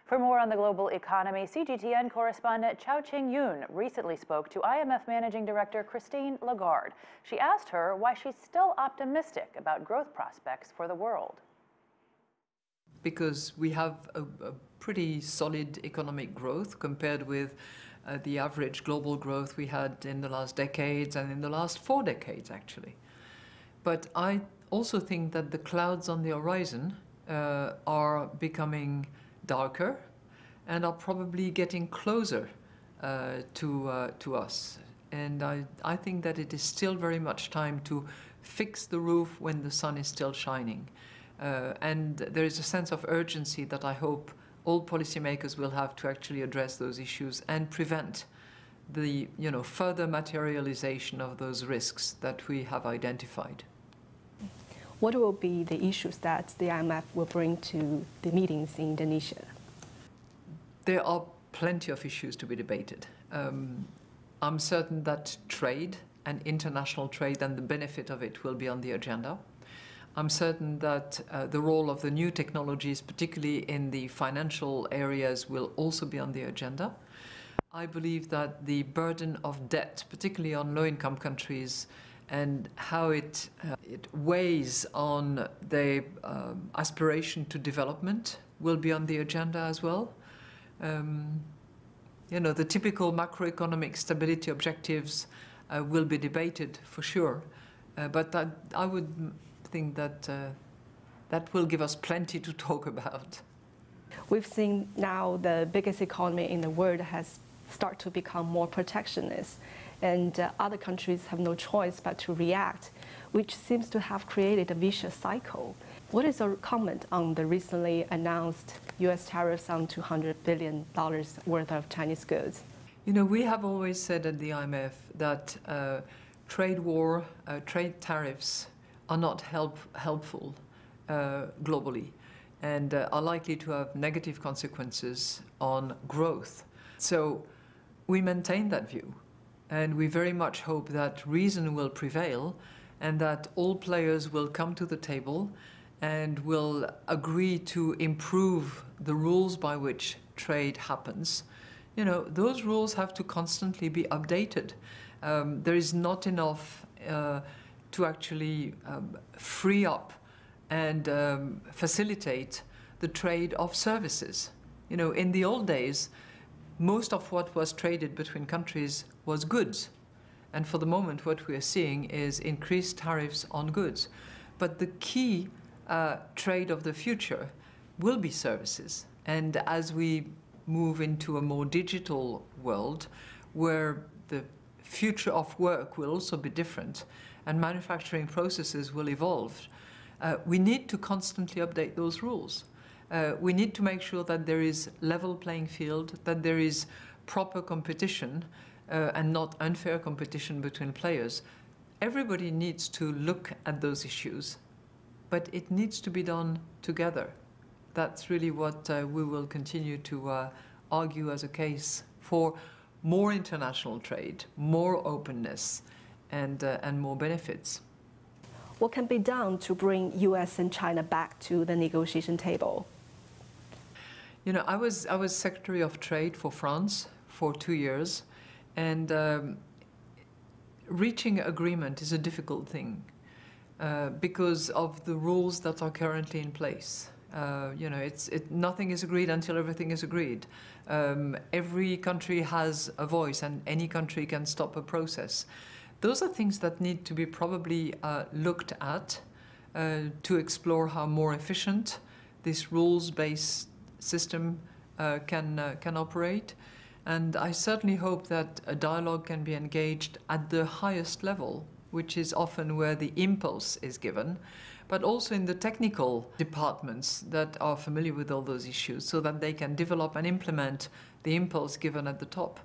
For more on the global economy, CGTN correspondent Cao Qingyun recently spoke to IMF Managing Director Christine Lagarde. She asked her why she's still optimistic about growth prospects for the world. Because we have a pretty solid economic growth compared with the average global growth we had in the last decades and in the last 4 decades, actually. But I also think that the clouds on the horizon are becoming darker and are probably getting closer to us. And I think that it is still very much time to fix the roof when the sun is still shining. And there is a sense of urgency that I hope all policymakers will have to actually address those issues and prevent the further materialization of those risks that we have identified. What will be the issues that the IMF will bring to the meetings in Indonesia? There are plenty of issues to be debated. I'm certain that trade and international trade and the benefit of it will be on the agenda. I'm certain that the role of the new technologies, particularly in the financial areas, will also be on the agenda. I believe that the burden of debt, particularly on low-income countries, and how it weighs on the aspiration to development will be on the agenda as well. The typical macroeconomic stability objectives will be debated for sure, but I would think that that will give us plenty to talk about. We've seen now the biggest economy in the world has started to become more protectionist, and other countries have no choice but to react, which seems to have created a vicious cycle. What is your comment on the recently announced U.S. tariffs on $200 billion worth of Chinese goods? We have always said at the IMF that trade war, trade tariffs are not helpful globally and are likely to have negative consequences on growth. So we maintain that view, and we very much hope that reason will prevail and that all players will come to the table and will agree to improve the rules by which trade happens. Those rules have to constantly be updated. There is not enough to actually free up and facilitate the trade of services. In the old days, most of what was traded between countries was goods. And for the moment, what we are seeing is increased tariffs on goods. But the key trade of the future will be services. And as we move into a more digital world, where the future of work will also be different, and manufacturing processes will evolve, we need to constantly update those rules. We need to make sure that there is level playing field, that there is proper competition and not unfair competition between players. Everybody needs to look at those issues, but it needs to be done together. That's really what we will continue to argue as a case for more international trade, more openness, and more benefits. What can be done to bring US and China back to the negotiation table? I was Secretary of Trade for France for 2 years, and reaching agreement is a difficult thing because of the rules that are currently in place. Nothing is agreed until everything is agreed. Every country has a voice, and any country can stop a process. Those are things that need to be probably looked at to explore how more efficient this rules-based system can operate. And I certainly hope that a dialogue can be engaged at the highest level, which is often where the impulse is given, but also in the technical departments that are familiar with all those issues, so that they can develop and implement the impulse given at the top.